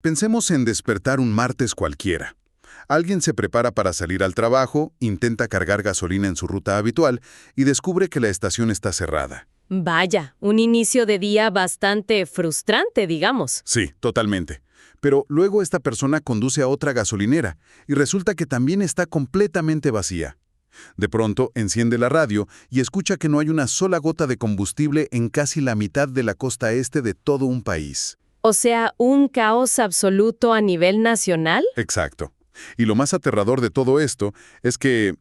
Pensemos en despertar un martes cualquiera. Alguien se prepara para salir al trabajo, intenta cargar gasolina en su ruta habitual y descubre que la estación está cerrada. Vaya, un inicio de día bastante frustrante, digamos. Sí, totalmente. Pero luego esta persona conduce a otra gasolinera y resulta que también está completamente vacía. De pronto enciende la radio y escucha que no hay una sola gota de combustible en casi la mitad de la costa este de todo un país. O sea, un caos absoluto a nivel nacional. Exacto. Y lo más aterrador de todo esto es que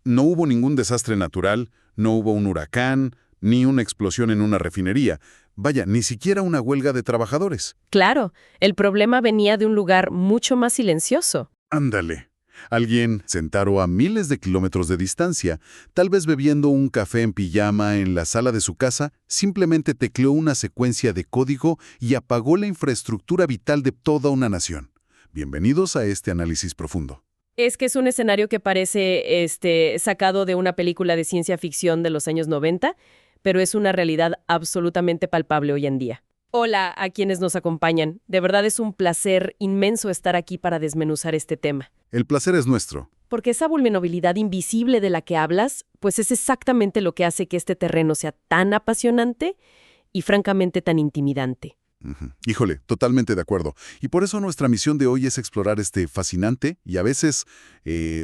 no hubo ningún desastre natural, no hubo un huracán, ni una explosión en una refinería. Vaya, ni siquiera una huelga de trabajadores. Claro, el problema venía de un lugar mucho más silencioso. Ándale. Alguien sentado a miles de kilómetros de distancia, tal vez bebiendo un café en pijama en la sala de su casa, simplemente tecleó una secuencia de código y apagó la infraestructura vital de toda una nación. Bienvenidos a este análisis profundo. Es que es un escenario que parece sacado de una película de ciencia ficción de los años 90, pero es una realidad absolutamente palpable hoy en día. Hola a quienes nos acompañan. De verdad es un placer inmenso estar aquí para desmenuzar este tema. El placer es nuestro. Porque esa vulnerabilidad invisible de la que hablas, pues es exactamente lo que hace que este terreno sea tan apasionante y francamente tan intimidante. Híjole, totalmente de acuerdo. Y por eso nuestra misión de hoy es explorar este fascinante y a veces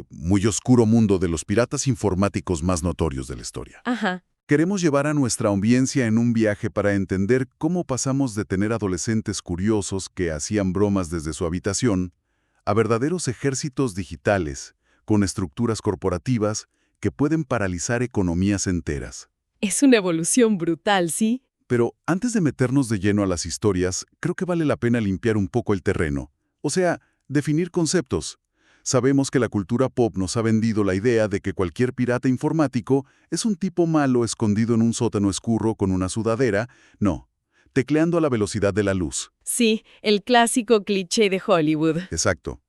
muy oscuro mundo de los piratas informáticos más notorios de la historia. Ajá. Queremos llevar a nuestra audiencia en un viaje para entender cómo pasamos de tener adolescentes curiosos que hacían bromas desde su habitación a verdaderos ejércitos digitales con estructuras corporativas que pueden paralizar economías enteras. Es una evolución brutal, ¿sí? Pero antes de meternos de lleno a las historias, creo que vale la pena limpiar un poco el terreno. O sea, definir conceptos. Sabemos que la cultura pop nos ha vendido la idea de que cualquier pirata informático es un tipo malo escondido en un sótano oscuro con una sudadera. No, tecleando a la velocidad de la luz. Sí, el clásico cliché de Hollywood. Exacto.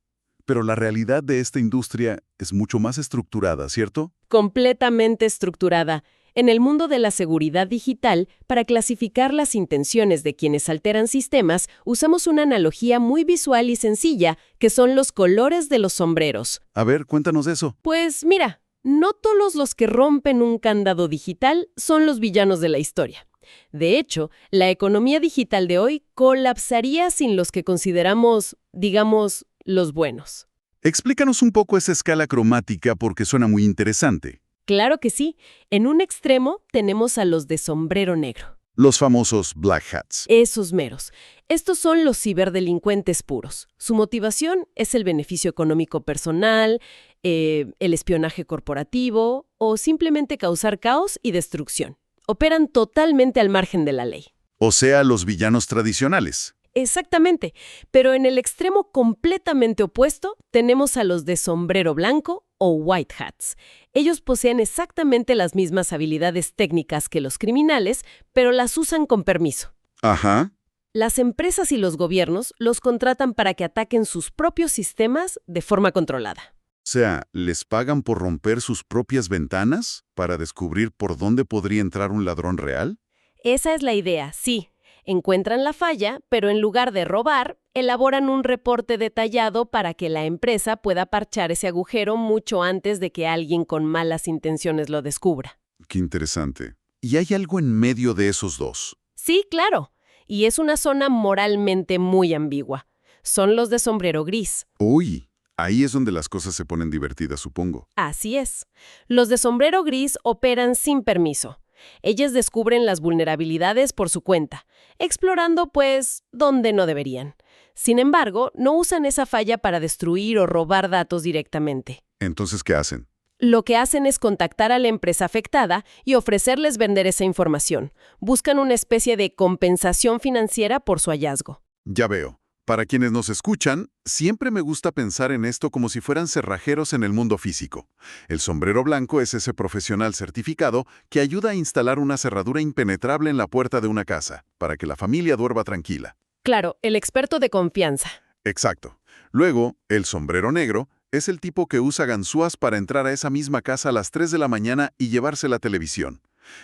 Pero la realidad de esta industria es mucho más estructurada, ¿cierto? Completamente estructurada. En el mundo de la seguridad digital, para clasificar las intenciones de quienes alteran sistemas, usamos una analogía muy visual y sencilla, que son los colores de los sombreros. A ver, cuéntanos de eso. Pues mira, no todos los que rompen un candado digital son los villanos de la historia. De hecho, la economía digital de hoy colapsaría sin los que consideramos, digamos, los buenos. Explícanos un poco esa escala cromática porque suena muy interesante. Claro que sí. En un extremo tenemos a los de sombrero negro. Los famosos Black Hats. Esos meros. Estos son los ciberdelincuentes puros. Su motivación es el beneficio económico personal, el espionaje corporativo o simplemente causar caos y destrucción. Operan totalmente al margen de la ley. O sea, los villanos tradicionales. Exactamente, pero en el extremo completamente opuesto tenemos a los de sombrero blanco o white hats. Ellos poseen exactamente las mismas habilidades técnicas que los criminales, pero las usan con permiso. Ajá. Las empresas y los gobiernos los contratan para que ataquen sus propios sistemas de forma controlada. O sea, ¿les pagan por romper sus propias ventanas para descubrir por dónde podría entrar un ladrón real? Esa es la idea, sí. Encuentran la falla, pero en lugar de robar, elaboran un reporte detallado para que la empresa pueda parchar ese agujero mucho antes de que alguien con malas intenciones lo descubra. Qué interesante. ¿Y hay algo en medio de esos dos? Sí, claro. Y es una zona moralmente muy ambigua. Son los de sombrero gris. Uy, ahí es donde las cosas se ponen divertidas, supongo. Así es. Los de sombrero gris operan sin permiso. Ellas descubren las vulnerabilidades por su cuenta, explorando, pues, donde no deberían. Sin embargo, no usan esa falla para destruir o robar datos directamente. Entonces, ¿qué hacen? Lo que hacen es contactar a la empresa afectada y ofrecerles vender esa información. Buscan una especie de compensación financiera por su hallazgo. Ya veo. Para quienes nos escuchan, siempre me gusta pensar en esto como si fueran cerrajeros en el mundo físico. El sombrero blanco es ese profesional certificado que ayuda a instalar una cerradura impenetrable en la puerta de una casa, para que la familia duerma tranquila. Claro, el experto de confianza. Exacto. Luego, el sombrero negro es el tipo que usa ganzúas para entrar a esa misma casa a las 3 de la mañana y llevarse la televisión.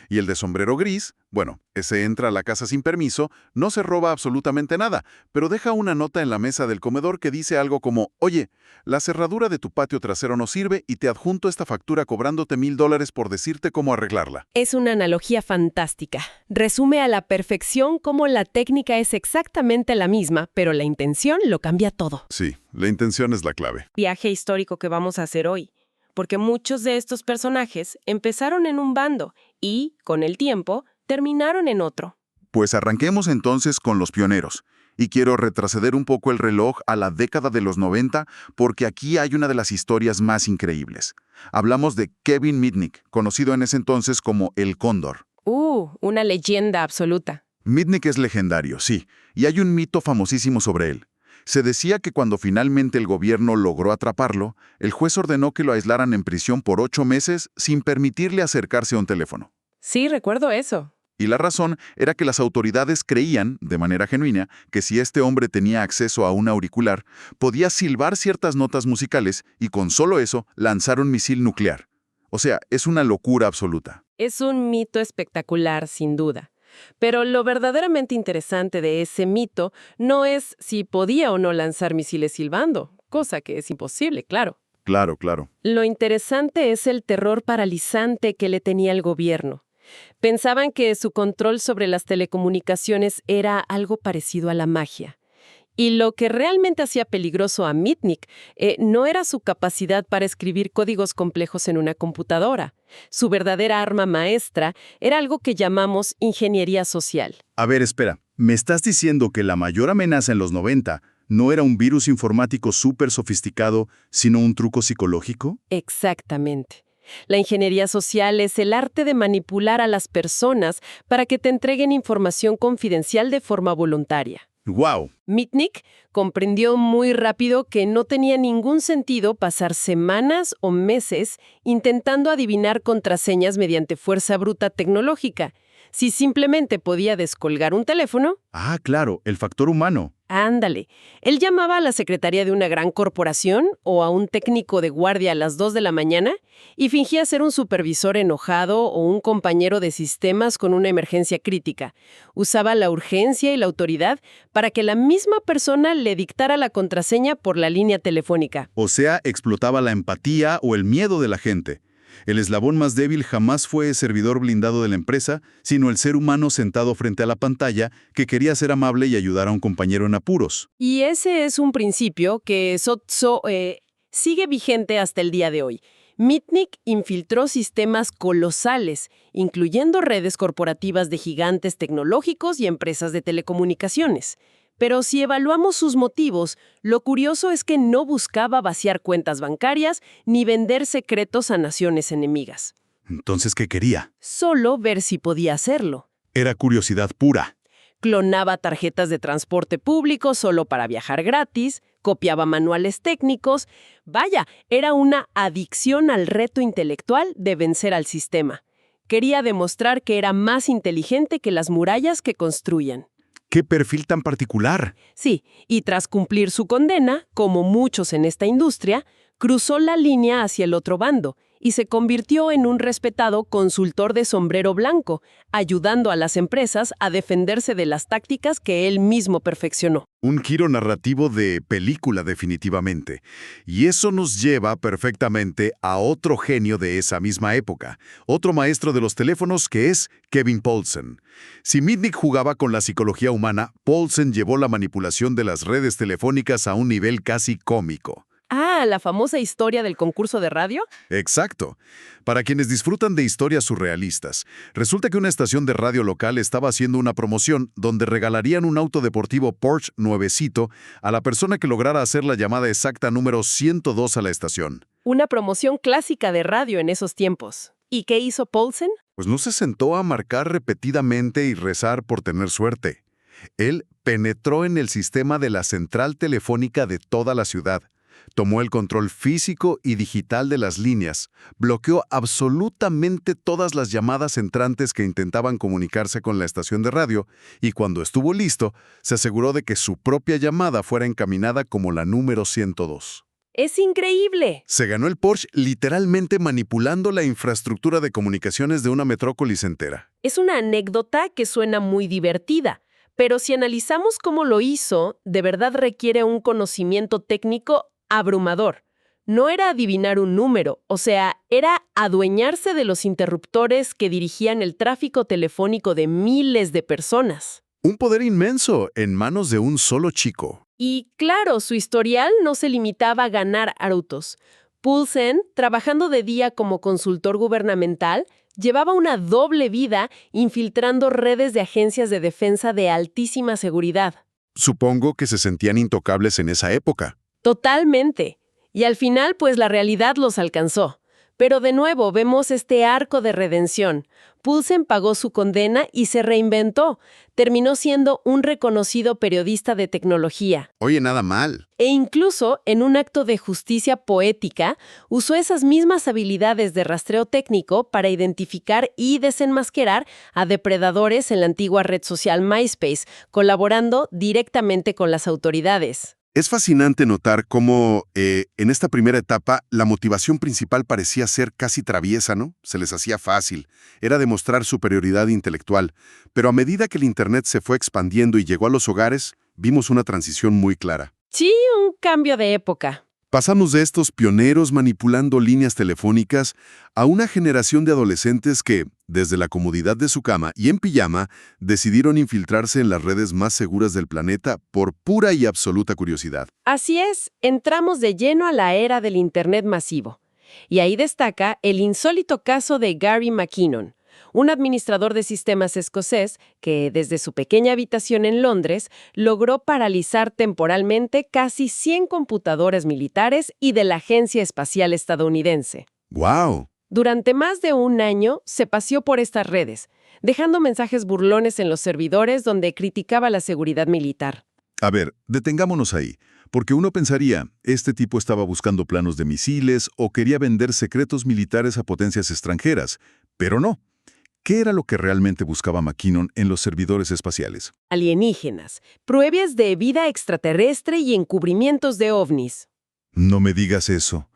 Y el de sombrero gris, bueno, ese entra a la casa sin permiso, no se roba absolutamente nada, pero deja una nota en la mesa del comedor que dice algo como, oye, la cerradura de tu patio trasero no sirve y te adjunto esta factura cobrándote $1000 por decirte cómo arreglarla. Es una analogía fantástica. Resume a la perfección cómo la técnica es exactamente la misma, pero la intención lo cambia todo. Sí, la intención es la clave. Viaje histórico que vamos a hacer hoy, porque muchos de estos personajes empezaron en un bando y, con el tiempo, terminaron en otro. Pues arranquemos entonces con los pioneros. Y quiero retroceder un poco el reloj a la década de los 90 porque aquí hay una de las historias más increíbles. Hablamos de Kevin Mitnick, conocido en ese entonces como El Cóndor. Una leyenda absoluta. Mitnick es legendario, sí, y hay un mito famosísimo sobre él. Se decía que cuando finalmente el gobierno logró atraparlo, el juez ordenó que lo aislaran en prisión por 8 meses sin permitirle acercarse a un teléfono. Sí, recuerdo eso. Y la razón era que las autoridades creían, de manera genuina, que si este hombre tenía acceso a un auricular, podía silbar ciertas notas musicales y con solo eso lanzar un misil nuclear. O sea, es una locura absoluta. Es un mito espectacular, sin duda. Pero lo verdaderamente interesante de ese mito no es si podía o no lanzar misiles silbando, cosa que es imposible, claro. Claro, claro. Lo interesante es el terror paralizante que le tenía el gobierno. Pensaban que su control sobre las telecomunicaciones era algo parecido a la magia. Y lo que realmente hacía peligroso a Mitnick no era su capacidad para escribir códigos complejos en una computadora. Su verdadera arma maestra era algo que llamamos ingeniería social. A ver, espera. ¿Me estás diciendo que la mayor amenaza en los 90 no era un virus informático súper sofisticado, sino un truco psicológico? Exactamente. La ingeniería social es el arte de manipular a las personas para que te entreguen información confidencial de forma voluntaria. ¡Wow! Mitnick comprendió muy rápido que no tenía ningún sentido pasar semanas o meses intentando adivinar contraseñas mediante fuerza bruta tecnológica. Si simplemente podía descolgar un teléfono, Ah, claro, el factor humano. ándale. Él llamaba a la secretaria de una gran corporación o a un técnico de guardia a las 2 de la mañana y fingía ser un supervisor enojado o un compañero de sistemas con una emergencia crítica. Usaba la urgencia y la autoridad para que la misma persona le dictara la contraseña por la línea telefónica. O sea, explotaba la empatía o el miedo de la gente. El eslabón más débil jamás fue el servidor blindado de la empresa, sino el ser humano sentado frente a la pantalla que quería ser amable y ayudar a un compañero en apuros. Y ese es un principio que sigue vigente hasta el día de hoy. Mitnick infiltró sistemas colosales, incluyendo redes corporativas de gigantes tecnológicos y empresas de telecomunicaciones. Pero si evaluamos sus motivos, lo curioso es que no buscaba vaciar cuentas bancarias ni vender secretos a naciones enemigas. Entonces, ¿qué quería? Solo ver si podía hacerlo. Era curiosidad pura. Clonaba tarjetas de transporte público solo para viajar gratis, copiaba manuales técnicos. Vaya, era una adicción al reto intelectual de vencer al sistema. Quería demostrar que era más inteligente que las murallas que construían. ¡Qué perfil tan particular! Sí, y tras cumplir su condena, como muchos en esta industria, cruzó la línea hacia el otro bando y se convirtió en un respetado consultor de sombrero blanco, ayudando a las empresas a defenderse de las tácticas que él mismo perfeccionó. Un giro narrativo de película definitivamente. Y eso nos lleva perfectamente a otro genio de esa misma época, otro maestro de los teléfonos que es Kevin Poulsen. Si Mitnick jugaba con la psicología humana, Poulsen llevó la manipulación de las redes telefónicas a un nivel casi cómico. Ah, la famosa historia del concurso de radio. Exacto. Para quienes disfrutan de historias surrealistas, resulta que una estación de radio local estaba haciendo una promoción donde regalarían un auto deportivo Porsche nuevecito a la persona que lograra hacer la llamada exacta número 102 a la estación. Una promoción clásica de radio en esos tiempos. ¿Y qué hizo Poulsen? Pues no se sentó a marcar repetidamente y rezar por tener suerte. Él penetró en el sistema de la central telefónica de toda la ciudad. Tomó el control físico y digital de las líneas, bloqueó absolutamente todas las llamadas entrantes que intentaban comunicarse con la estación de radio y cuando estuvo listo, se aseguró de que su propia llamada fuera encaminada como la número 102. Es increíble. Se ganó el Porsche literalmente manipulando la infraestructura de comunicaciones de una metrópolis entera. Es una anécdota que suena muy divertida, pero si analizamos cómo lo hizo, de verdad requiere un conocimiento técnico abrumador. No era adivinar un número, o sea, era adueñarse de los interruptores que dirigían el tráfico telefónico de miles de personas. Un poder inmenso en manos de un solo chico. Y claro, su historial no se limitaba a ganar autos. Poulsen, trabajando de día como consultor gubernamental, llevaba una doble vida infiltrando redes de agencias de defensa de altísima seguridad. Supongo que se sentían intocables en esa época. Totalmente. Y al final, pues la realidad los alcanzó. Pero de nuevo vemos este arco de redención. Poulsen pagó su condena y se reinventó. Terminó siendo un reconocido periodista de tecnología. Oye, nada mal. E incluso, en un acto de justicia poética, usó esas mismas habilidades de rastreo técnico para identificar y desenmascarar a depredadores en la antigua red social MySpace, colaborando directamente con las autoridades. Es fascinante notar cómo, en esta primera etapa, la motivación principal parecía ser casi traviesa, ¿no? Se les hacía fácil. Era demostrar superioridad intelectual. Pero a medida que el Internet se fue expandiendo y llegó a los hogares, vimos una transición muy clara. Sí, un cambio de época. Pasamos de estos pioneros manipulando líneas telefónicas a una generación de adolescentes que, desde la comodidad de su cama y en pijama, decidieron infiltrarse en las redes más seguras del planeta por pura y absoluta curiosidad. Así es, entramos de lleno a la era del Internet masivo. Y ahí destaca el insólito caso de Gary McKinnon, un administrador de sistemas escocés que, desde su pequeña habitación en Londres, logró paralizar temporalmente casi 100 computadoras militares y de la Agencia Espacial Estadounidense. ¡Wow! Durante más de un año se paseó por estas redes, dejando mensajes burlones en los servidores donde criticaba la seguridad militar. A ver, detengámonos ahí, porque uno pensaría, este tipo estaba buscando planos de misiles o quería vender secretos militares a potencias extranjeras, pero no. ¿Qué era lo que realmente buscaba McKinnon en los servidores espaciales? Alienígenas, pruebas de vida extraterrestre y encubrimientos de ovnis. No me digas eso.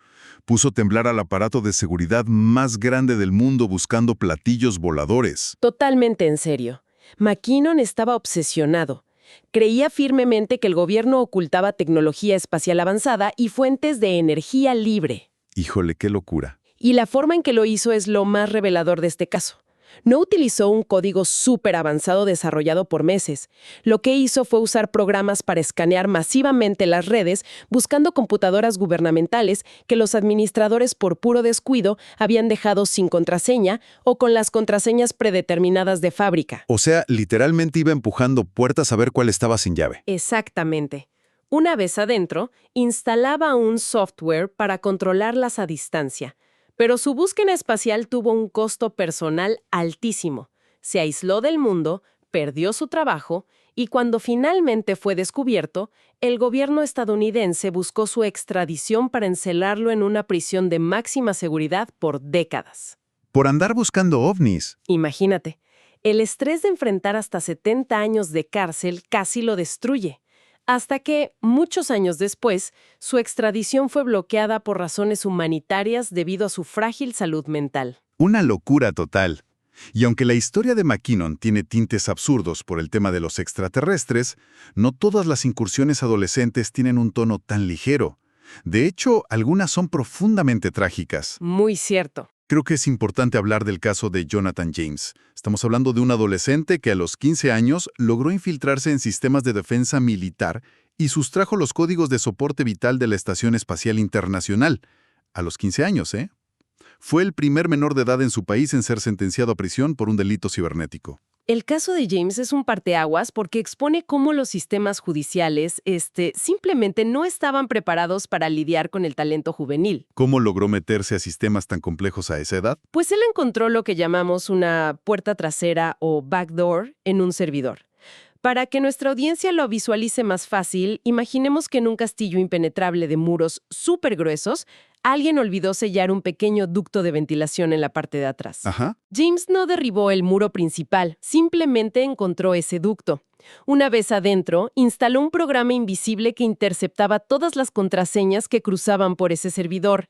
Puso a temblar al aparato de seguridad más grande del mundo buscando platillos voladores. Totalmente en serio. McKinnon estaba obsesionado. Creía firmemente que el gobierno ocultaba tecnología espacial avanzada y fuentes de energía libre. Híjole, qué locura. Y la forma en que lo hizo es lo más revelador de este caso. No utilizó un código súper avanzado desarrollado por meses. Lo que hizo fue usar programas para escanear masivamente las redes, buscando computadoras gubernamentales que los administradores por puro descuido habían dejado sin contraseña o con las contraseñas predeterminadas de fábrica. O sea, literalmente iba empujando puertas a ver cuál estaba sin llave. Exactamente. Una vez adentro, instalaba un software para controlarlas a distancia. Pero su búsqueda espacial tuvo un costo personal altísimo. Se aisló del mundo, perdió su trabajo y cuando finalmente fue descubierto, el gobierno estadounidense buscó su extradición para encerrarlo en una prisión de máxima seguridad por décadas. Por andar buscando ovnis. Imagínate, el estrés de enfrentar hasta 70 años de cárcel casi lo destruye. Hasta que, muchos años después, su extradición fue bloqueada por razones humanitarias debido a su frágil salud mental. Una locura total. Y aunque la historia de McKinnon tiene tintes absurdos por el tema de los extraterrestres, no todas las incursiones adolescentes tienen un tono tan ligero. De hecho, algunas son profundamente trágicas. Muy cierto. Creo que es importante hablar del caso de Jonathan James. Estamos hablando de un adolescente que a los 15 años logró infiltrarse en sistemas de defensa militar y sustrajo los códigos de soporte vital de la Estación Espacial Internacional. A los 15 años, ¿eh? Fue el primer menor de edad en su país en ser sentenciado a prisión por un delito cibernético. El caso de James es un parteaguas porque expone cómo los sistemas judiciales simplemente no estaban preparados para lidiar con el talento juvenil. ¿Cómo logró meterse a sistemas tan complejos a esa edad? Pues él encontró lo que llamamos una puerta trasera o backdoor en un servidor. Para que nuestra audiencia lo visualice más fácil, imaginemos que en un castillo impenetrable de muros súper gruesos alguien olvidó sellar un pequeño ducto de ventilación en la parte de atrás. Ajá. James no derribó el muro principal, simplemente encontró ese ducto. Una vez adentro, instaló un programa invisible que interceptaba todas las contraseñas que cruzaban por ese servidor.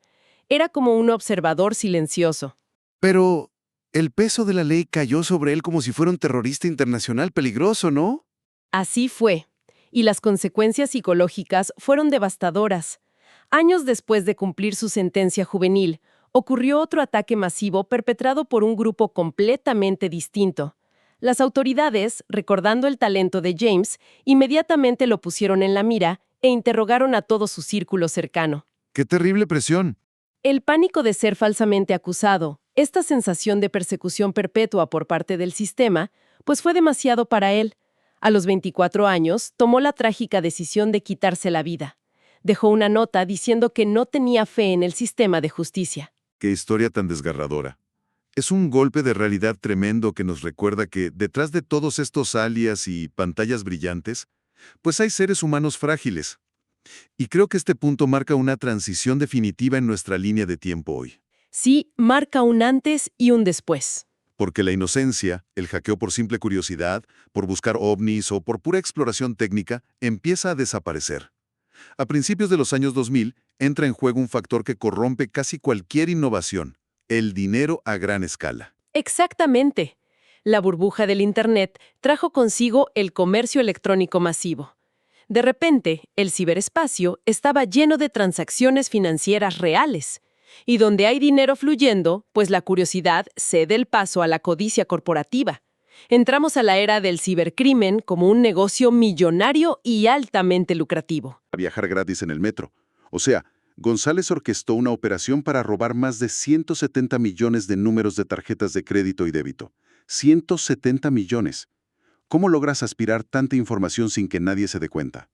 Era como un observador silencioso. Pero el peso de la ley cayó sobre él como si fuera un terrorista internacional peligroso, ¿no? Así fue. Y las consecuencias psicológicas fueron devastadoras. Años después de cumplir su sentencia juvenil, ocurrió otro ataque masivo perpetrado por un grupo completamente distinto. Las autoridades, recordando el talento de James, inmediatamente lo pusieron en la mira e interrogaron a todo su círculo cercano. ¡Qué terrible presión! El pánico de ser falsamente acusado, esta sensación de persecución perpetua por parte del sistema, pues fue demasiado para él. A los 24 años, tomó la trágica decisión de quitarse la vida. Dejó una nota diciendo que no tenía fe en el sistema de justicia. ¡Qué historia tan desgarradora! Es un golpe de realidad tremendo que nos recuerda que detrás de todos estos alias y pantallas brillantes, pues hay seres humanos frágiles. Y creo que este punto marca una transición definitiva en nuestra línea de tiempo hoy. Sí, marca un antes y un después. Porque la inocencia, el hackeo por simple curiosidad, por buscar ovnis o por pura exploración técnica, empieza a desaparecer. A principios de los años 2000, entra en juego un factor que corrompe casi cualquier innovación: el dinero a gran escala. Exactamente. La burbuja del Internet trajo consigo el comercio electrónico masivo. De repente, el ciberespacio estaba lleno de transacciones financieras reales. Y donde hay dinero fluyendo, pues la curiosidad cede el paso a la codicia corporativa. Entramos a la era del cibercrimen como un negocio millonario y altamente lucrativo. A viajar gratis en el metro. O sea, González orquestó una operación para robar más de 170 millones de números de tarjetas de crédito y débito. 170 millones. ¿Cómo logras aspirar tanta información sin que nadie se dé cuenta?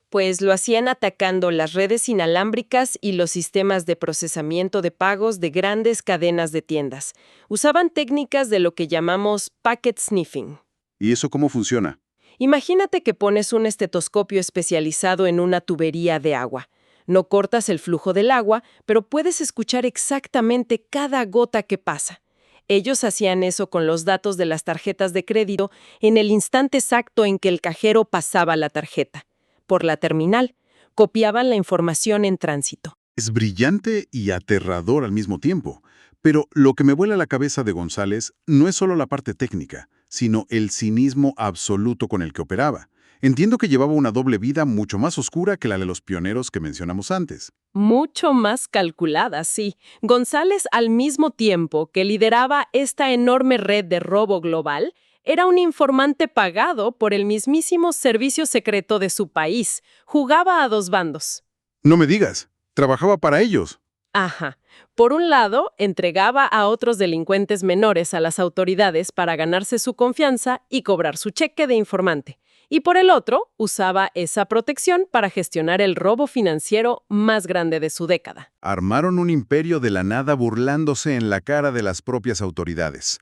Pues lo hacían atacando las redes inalámbricas y los sistemas de procesamiento de pagos de grandes cadenas de tiendas. Usaban técnicas de lo que llamamos packet sniffing. ¿Y eso cómo funciona? Imagínate que pones un estetoscopio especializado en una tubería de agua. No cortas el flujo del agua, pero puedes escuchar exactamente cada gota que pasa. Ellos hacían eso con los datos de las tarjetas de crédito en el instante exacto en que el cajero pasaba la tarjeta. Por la terminal, copiaban la información en tránsito. Es brillante y aterrador al mismo tiempo. Pero lo que me vuela la cabeza de González no es solo la parte técnica, sino el cinismo absoluto con el que operaba. Entiendo que llevaba una doble vida mucho más oscura que la de los pioneros que mencionamos antes. Mucho más calculada, sí. González, al mismo tiempo que lideraba esta enorme red de robo global, era un informante pagado por el mismísimo servicio secreto de su país. Jugaba a dos bandos. No me digas, trabajaba para ellos. Ajá. Por un lado, entregaba a otros delincuentes menores a las autoridades para ganarse su confianza y cobrar su cheque de informante. Y por el otro, usaba esa protección para gestionar el robo financiero más grande de su década. Armaron un imperio de la nada burlándose en la cara de las propias autoridades.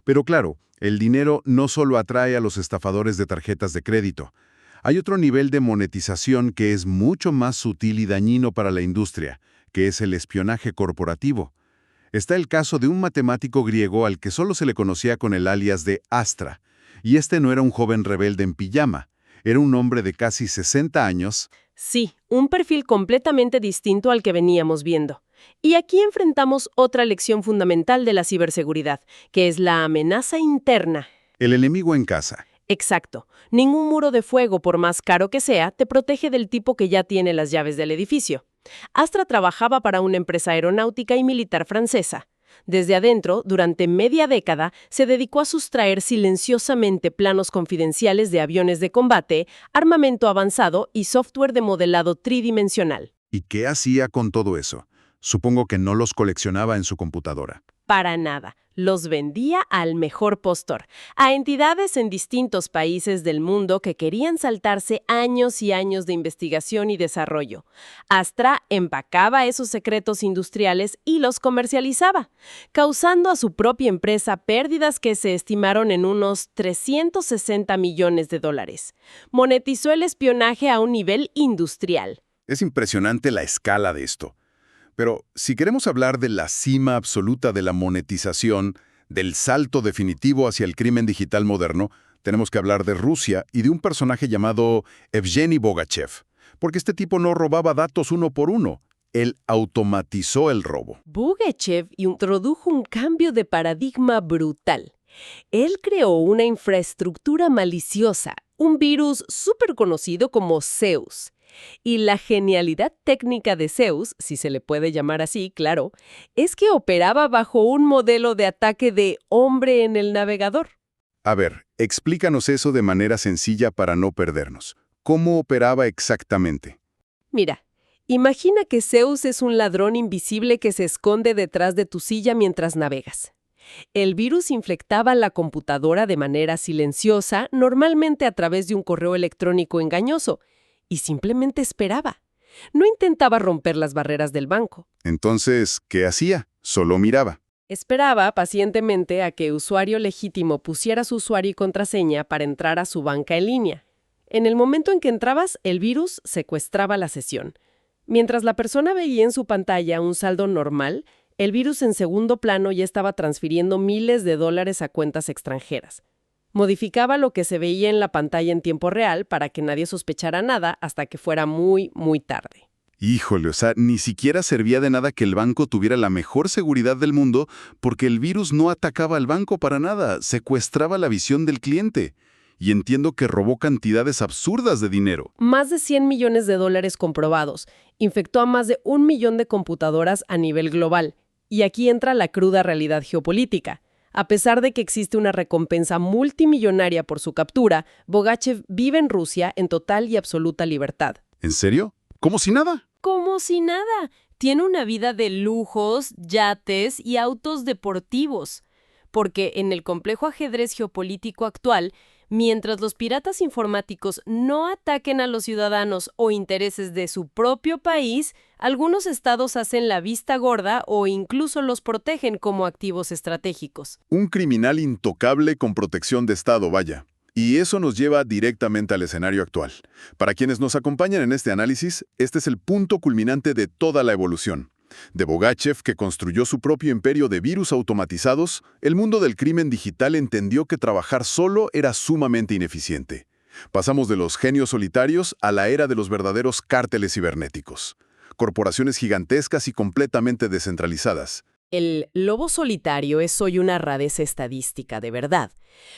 Pero claro, el dinero no solo atrae a los estafadores de tarjetas de crédito. Hay otro nivel de monetización que es mucho más sutil y dañino para la industria, que es el espionaje corporativo. Está el caso de un matemático griego al que solo se le conocía con el alias de Astra. Y este no era un joven rebelde en pijama, era un hombre de casi 60 años. Sí, un perfil completamente distinto al que veníamos viendo. Y aquí enfrentamos otra lección fundamental de la ciberseguridad, que es la amenaza interna. El enemigo en casa. Exacto. Ningún muro de fuego, por más caro que sea, te protege del tipo que ya tiene las llaves del edificio. Astra trabajaba para una empresa aeronáutica y militar francesa. Desde adentro, durante media década, se dedicó a sustraer silenciosamente planos confidenciales de aviones de combate, armamento avanzado y software de modelado tridimensional. ¿Y qué hacía con todo eso? Supongo que no los coleccionaba en su computadora. Para nada. Los vendía al mejor postor, a entidades en distintos países del mundo que querían saltarse años y años de investigación y desarrollo. Astra empacaba esos secretos industriales y los comercializaba, causando a su propia empresa pérdidas que se estimaron en unos 360 millones de dólares. Monetizó el espionaje a un nivel industrial. Es impresionante la escala de esto. Pero si queremos hablar de la cima absoluta de la monetización, del salto definitivo hacia el crimen digital moderno, tenemos que hablar de Rusia y de un personaje llamado Evgeny Bogachev. Porque este tipo no robaba datos uno por uno, él automatizó el robo. Bogachev introdujo un cambio de paradigma brutal. Él creó una infraestructura maliciosa, un virus súper conocido como Zeus. Y la genialidad técnica de Zeus, si se le puede llamar así, claro, es que operaba bajo un modelo de ataque de hombre en el navegador. A ver, explícanos eso de manera sencilla para no perdernos. ¿Cómo operaba exactamente? Mira, imagina que Zeus es un ladrón invisible que se esconde detrás de tu silla mientras navegas. El virus infectaba la computadora de manera silenciosa, normalmente a través de un correo electrónico engañoso, y simplemente esperaba. No intentaba romper las barreras del banco. Entonces, ¿qué hacía? Solo miraba. Esperaba pacientemente a que usuario legítimo pusiera su usuario y contraseña para entrar a su banca en línea. En el momento en que entrabas, el virus secuestraba la sesión. Mientras la persona veía en su pantalla un saldo normal, el virus en segundo plano ya estaba transfiriendo miles de dólares a cuentas extranjeras. Modificaba lo que se veía en la pantalla en tiempo real para que nadie sospechara nada hasta que fuera muy, muy tarde. Híjole, o sea, ni siquiera servía de nada que el banco tuviera la mejor seguridad del mundo porque el virus no atacaba al banco para nada, secuestraba la visión del cliente. Y entiendo que robó cantidades absurdas de dinero. Más de 100 millones de dólares comprobados. Infectó a más de 1 millón de computadoras a nivel global. Y aquí entra la cruda realidad geopolítica. A pesar de que existe una recompensa multimillonaria por su captura, Bogachev vive en Rusia en total y absoluta libertad. ¿En serio? ¿Como si nada? Como si nada. Tiene una vida de lujos, yates y autos deportivos. Porque en el complejo ajedrez geopolítico actual, mientras los piratas informáticos no ataquen a los ciudadanos o intereses de su propio país, algunos estados hacen la vista gorda o incluso los protegen como activos estratégicos. Un criminal intocable con protección de Estado, vaya. Y eso nos lleva directamente al escenario actual. Para quienes nos acompañan en este análisis, este es el punto culminante de toda la evolución. De Bogachev, que construyó su propio imperio de virus automatizados, el mundo del crimen digital entendió que trabajar solo era sumamente ineficiente. Pasamos de los genios solitarios a la era de los verdaderos cárteles cibernéticos. Corporaciones gigantescas y completamente descentralizadas. El lobo solitario es hoy una rareza estadística, de verdad.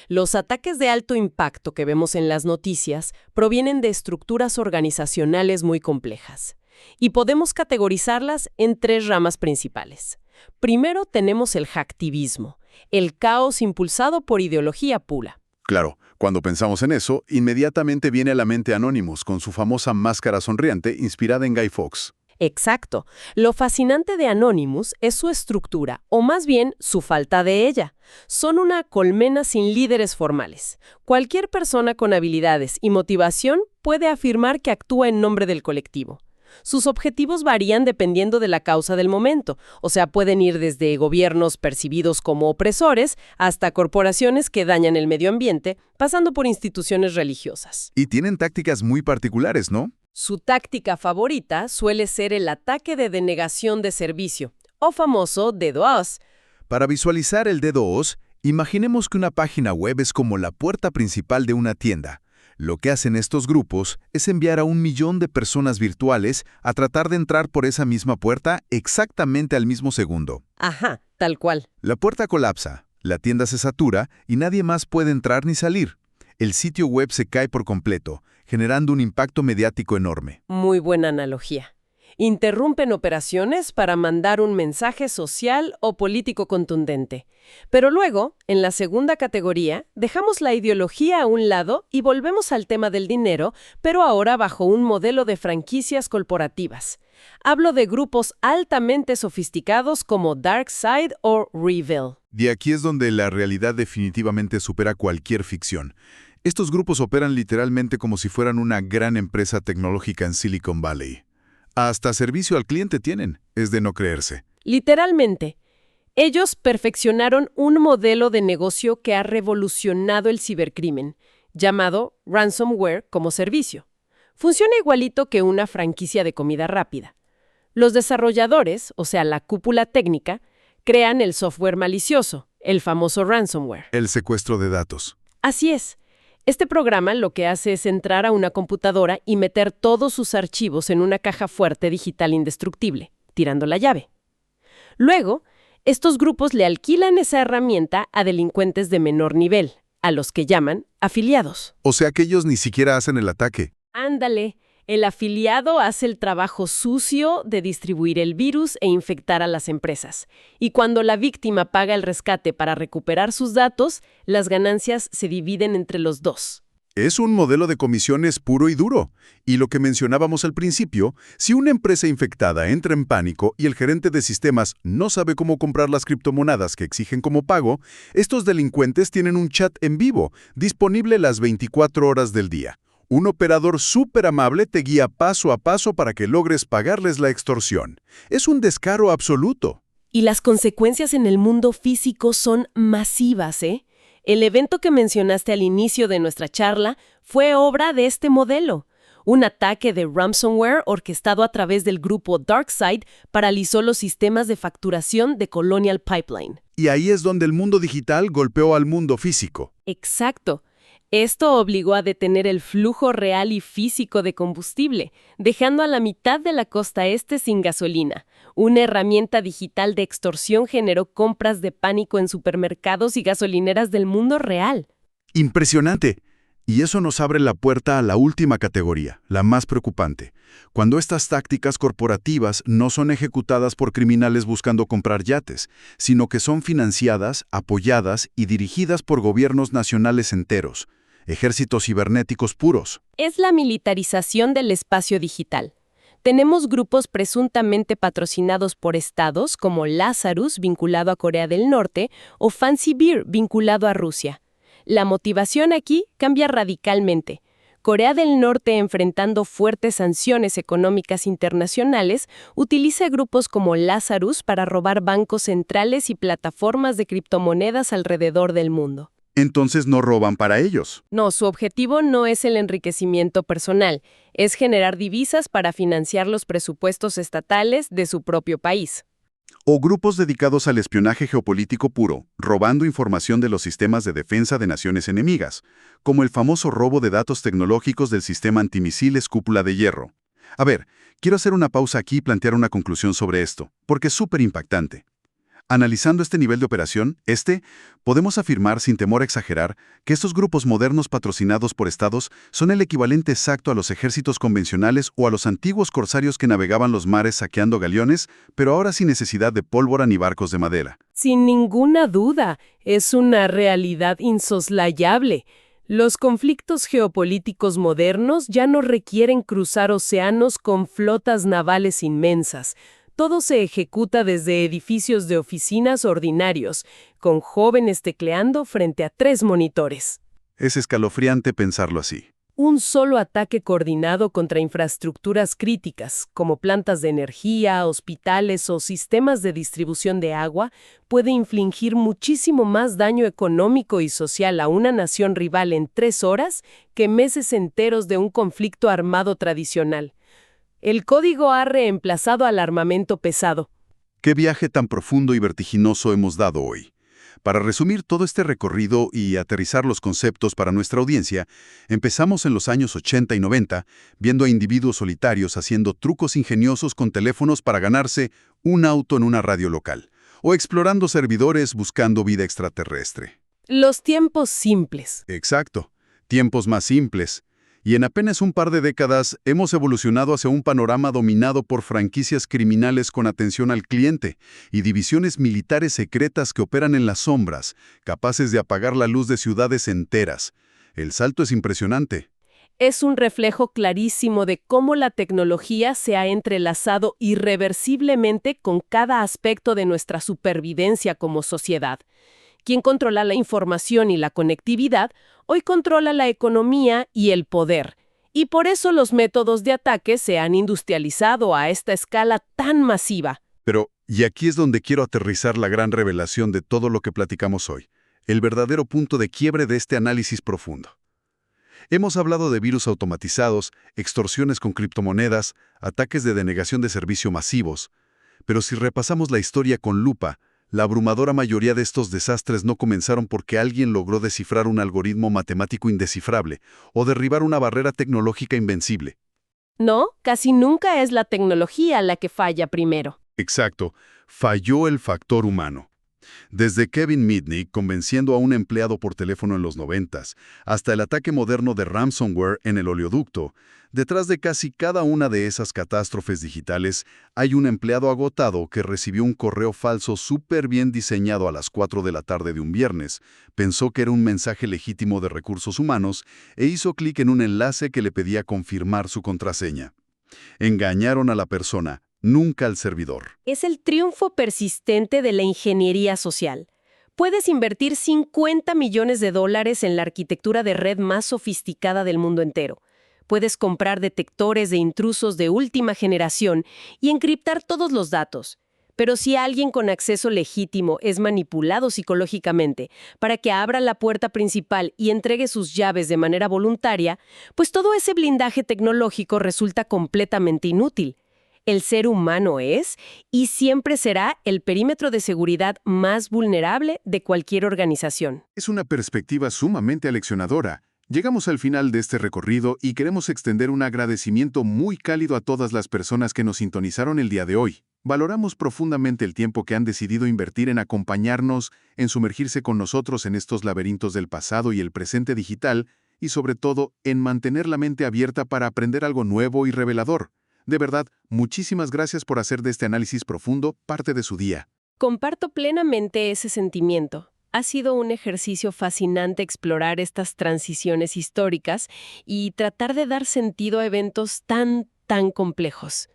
Los ataques de alto impacto que vemos en las noticias provienen de estructuras organizacionales muy complejas. Y podemos categorizarlas en 3 ramas principales. Primero tenemos el hacktivismo, el caos impulsado por ideología pura. Claro, cuando pensamos en eso, inmediatamente viene a la mente Anonymous con su famosa máscara sonriente inspirada en Guy Fawkes. Exacto. Lo fascinante de Anonymous es su estructura, o más bien su falta de ella. Son una colmena sin líderes formales. Cualquier persona con habilidades y motivación puede afirmar que actúa en nombre del colectivo. Sus objetivos varían dependiendo de la causa del momento, o sea, pueden ir desde gobiernos percibidos como opresores hasta corporaciones que dañan el medio ambiente, pasando por instituciones religiosas. Y tienen tácticas muy particulares, ¿no? Su táctica favorita suele ser el ataque de denegación de servicio, o famoso DDoS. Para visualizar el DDoS, imaginemos que una página web es como la puerta principal de una tienda. Lo que hacen estos grupos es enviar a 1 millón de personas virtuales a tratar de entrar por esa misma puerta exactamente al mismo segundo. Ajá, tal cual. La puerta colapsa, la tienda se satura y nadie más puede entrar ni salir. El sitio web se cae por completo, generando un impacto mediático enorme. Muy buena analogía. Interrumpen operaciones para mandar un mensaje social o político contundente. Pero luego, en la segunda categoría, dejamos la ideología a un lado y volvemos al tema del dinero, pero ahora bajo un modelo de franquicias corporativas. Hablo de grupos altamente sofisticados como DarkSide o ReVill. Y aquí es donde la realidad definitivamente supera cualquier ficción. Estos grupos operan literalmente como si fueran una gran empresa tecnológica en Silicon Valley. Hasta servicio al cliente tienen, es de no creerse. Literalmente. Ellos perfeccionaron un modelo de negocio que ha revolucionado el cibercrimen, llamado ransomware como servicio. Funciona igualito que una franquicia de comida rápida. Los desarrolladores, o sea, la cúpula técnica, crean el software malicioso, el famoso ransomware. El secuestro de datos. Así es. Este programa lo que hace es entrar a una computadora y meter todos sus archivos en una caja fuerte digital indestructible, tirando la llave. Luego, estos grupos le alquilan esa herramienta a delincuentes de menor nivel, a los que llaman afiliados. O sea que ellos ni siquiera hacen el ataque. Ándale, el afiliado hace el trabajo sucio de distribuir el virus e infectar a las empresas. Y cuando la víctima paga el rescate para recuperar sus datos, las ganancias se dividen entre los dos. Es un modelo de comisiones puro y duro. Y lo que mencionábamos al principio, si una empresa infectada entra en pánico y el gerente de sistemas no sabe cómo comprar las criptomonedas que exigen como pago, estos delincuentes tienen un chat en vivo, disponible las 24 horas del día. Un operador súper amable te guía paso a paso para que logres pagarles la extorsión. Es un descaro absoluto. Y las consecuencias en el mundo físico son masivas, ¿eh? El evento que mencionaste al inicio de nuestra charla fue obra de este modelo. Un ataque de ransomware orquestado a través del grupo DarkSide paralizó los sistemas de facturación de Colonial Pipeline. Y ahí es donde el mundo digital golpeó al mundo físico. Exacto. Esto obligó a detener el flujo real y físico de combustible, dejando a la mitad de la costa este sin gasolina. Una herramienta digital de extorsión generó compras de pánico en supermercados y gasolineras del mundo real. Impresionante. Y eso nos abre la puerta a la última categoría, la más preocupante. Cuando estas tácticas corporativas no son ejecutadas por criminales buscando comprar yates, sino que son financiadas, apoyadas y dirigidas por gobiernos nacionales enteros. Ejércitos cibernéticos puros. Es la militarización del espacio digital. Tenemos grupos presuntamente patrocinados por estados como Lazarus, vinculado a Corea del Norte, o Fancy Bear, vinculado a Rusia. La motivación aquí cambia radicalmente. Corea del Norte, enfrentando fuertes sanciones económicas internacionales, utiliza grupos como Lazarus para robar bancos centrales y plataformas de criptomonedas alrededor del mundo. Entonces no roban para ellos. No, su objetivo no es el enriquecimiento personal, es generar divisas para financiar los presupuestos estatales de su propio país. O grupos dedicados al espionaje geopolítico puro, robando información de los sistemas de defensa de naciones enemigas, como el famoso robo de datos tecnológicos del sistema antimisiles Cúpula de Hierro. A ver, quiero hacer una pausa aquí y plantear una conclusión sobre esto, porque es súper impactante. Analizando este nivel de operación, podemos afirmar sin temor a exagerar que estos grupos modernos patrocinados por estados son el equivalente exacto a los ejércitos convencionales o a los antiguos corsarios que navegaban los mares saqueando galeones, pero ahora sin necesidad de pólvora ni barcos de madera. Sin ninguna duda, es una realidad insoslayable. Los conflictos geopolíticos modernos ya no requieren cruzar océanos con flotas navales inmensas. Todo se ejecuta desde edificios de oficinas ordinarios, con jóvenes tecleando frente a 3 monitores. Es escalofriante pensarlo así. Un solo ataque coordinado contra infraestructuras críticas, como plantas de energía, hospitales o sistemas de distribución de agua, puede infligir muchísimo más daño económico y social a una nación rival en 3 horas que meses enteros de un conflicto armado tradicional. El código ha reemplazado al armamento pesado. ¿Qué viaje tan profundo y vertiginoso hemos dado hoy? Para resumir todo este recorrido y aterrizar los conceptos para nuestra audiencia, empezamos en los años 80 y 90, viendo a individuos solitarios haciendo trucos ingeniosos con teléfonos para ganarse un auto en una radio local, o explorando servidores buscando vida extraterrestre. Los tiempos simples. Exacto, tiempos más simples. Y en apenas un par de décadas hemos evolucionado hacia un panorama dominado por franquicias criminales con atención al cliente y divisiones militares secretas que operan en las sombras, capaces de apagar la luz de ciudades enteras. El salto es impresionante. Es un reflejo clarísimo de cómo la tecnología se ha entrelazado irreversiblemente con cada aspecto de nuestra supervivencia como sociedad. Quien controla la información y la conectividad, hoy controla la economía y el poder. Y por eso los métodos de ataque se han industrializado a esta escala tan masiva. Pero, y aquí es donde quiero aterrizar la gran revelación de todo lo que platicamos hoy, el verdadero punto de quiebre de este análisis profundo. Hemos hablado de virus automatizados, extorsiones con criptomonedas, ataques de denegación de servicio masivos. Pero si repasamos la historia con lupa, la abrumadora mayoría de estos desastres no comenzaron porque alguien logró descifrar un algoritmo matemático indescifrable o derribar una barrera tecnológica invencible. No, casi nunca es la tecnología la que falla primero. Exacto, falló el factor humano. Desde Kevin Mitnick convenciendo a un empleado por teléfono en los 90s, hasta el ataque moderno de ransomware en el oleoducto, detrás de casi cada una de esas catástrofes digitales hay un empleado agotado que recibió un correo falso súper bien diseñado a las 4 de la tarde de un viernes, pensó que era un mensaje legítimo de recursos humanos e hizo clic en un enlace que le pedía confirmar su contraseña. Engañaron a la persona, nunca al servidor. Es el triunfo persistente de la ingeniería social. Puedes invertir $50 millones en la arquitectura de red más sofisticada del mundo entero. Puedes comprar detectores de intrusos de última generación y encriptar todos los datos. Pero si alguien con acceso legítimo es manipulado psicológicamente para que abra la puerta principal y entregue sus llaves de manera voluntaria, pues todo ese blindaje tecnológico resulta completamente inútil. El ser humano es y siempre será el perímetro de seguridad más vulnerable de cualquier organización. Es una perspectiva sumamente aleccionadora. Llegamos al final de este recorrido y queremos extender un agradecimiento muy cálido a todas las personas que nos sintonizaron el día de hoy. Valoramos profundamente el tiempo que han decidido invertir en acompañarnos, en sumergirse con nosotros en estos laberintos del pasado y el presente digital, y sobre todo, en mantener la mente abierta para aprender algo nuevo y revelador. De verdad, muchísimas gracias por hacer de este análisis profundo parte de su día. Comparto plenamente ese sentimiento. Ha sido un ejercicio fascinante explorar estas transiciones históricas y tratar de dar sentido a eventos tan complejos.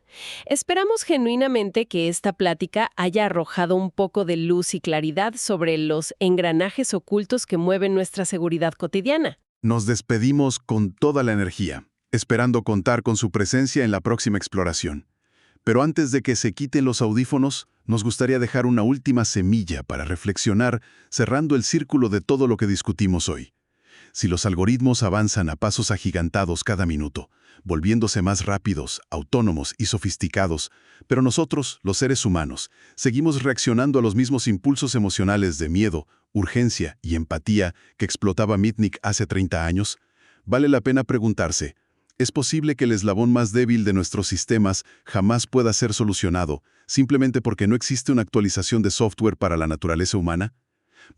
Esperamos genuinamente que esta plática haya arrojado un poco de luz y claridad sobre los engranajes ocultos que mueven nuestra seguridad cotidiana. Nos despedimos con toda la energía, esperando contar con su presencia en la próxima exploración. Pero antes de que se quiten los audífonos, nos gustaría dejar una última semilla para reflexionar, cerrando el círculo de todo lo que discutimos hoy. Si los algoritmos avanzan a pasos agigantados cada minuto, volviéndose más rápidos, autónomos y sofisticados, pero nosotros, los seres humanos, seguimos reaccionando a los mismos impulsos emocionales de miedo, urgencia y empatía que explotaba Mitnick hace 30 años, vale la pena preguntarse, ¿es posible que el eslabón más débil de nuestros sistemas jamás pueda ser solucionado, simplemente porque no existe una actualización de software para la naturaleza humana?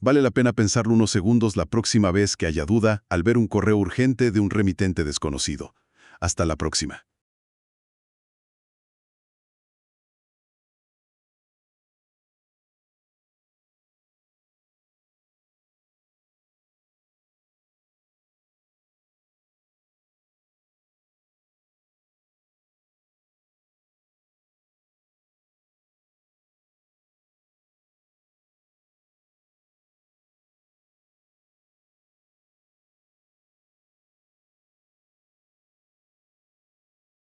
Vale la pena pensarlo unos segundos la próxima vez que haya duda al ver un correo urgente de un remitente desconocido. Hasta la próxima.